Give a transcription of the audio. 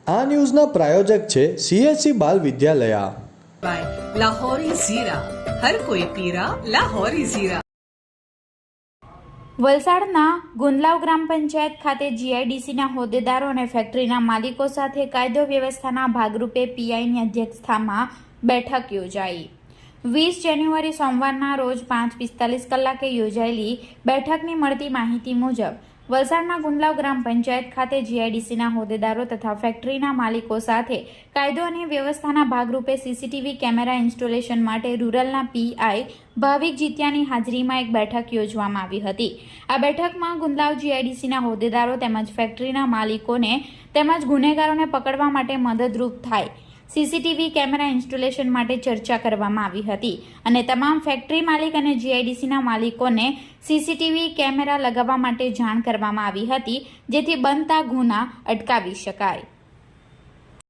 આ ન્યૂઝના પ્રાયોજક છે CSC બાલ વિદ્યાલયા. लाहौरी जीरा हर कोई पीरा लाहौरी जीरा. વલસાડના ગુંદલાવ ગ્રામ પંચાયત ખાતે GIDCના હોદ્દેદારો અને ફેક્ટરીના માલિકો સાથે કાયદો વ્યવસ્થાના ભાગરૂપે PIની અધ્યક્ષતામાં બેઠક યોજાઈ. 20 જાન્યુઆરી સોમવારના રોજ 5:45 કલાકે યોજાયેલી બેઠકની મળતી માહિતી મુજબ વલસાડના ગુંદલાવ ગ્રામ પંચાયત ખાતે GIDCના હોદ્દેદારો તથા ફેક્ટરીના માલિકો સાથે કાયદો અને વ્યવસ્થાના ભાગરૂપે CCTV કેમેરા ઇન્સ્ટોલેશન માટે રૂરલના PI ભાવિક જીત્યાની હાજરીમાં એક બેઠક યોજવામાં આવી હતી. આ બેઠકમાં ગુંદલાવ GIDCના હોદ્દેદારો તેમજ ફેક્ટરીના માલિકોને તેમજ ગુનેગારોને પકડવા માટે મદદરૂપ થાય CCTV કેમેરા ઇન્સ્ટોલેશન માટે ચર્ચા કરવામાં આવી હતી અને તમામ ફેક્ટરી માલિક અને GIDCના માલિકોને CCTV કેમેરા લગાવવા માટે જાણ કરવામાં આવી હતી, જેથી બનતા ગુના અટકાવી શકાય.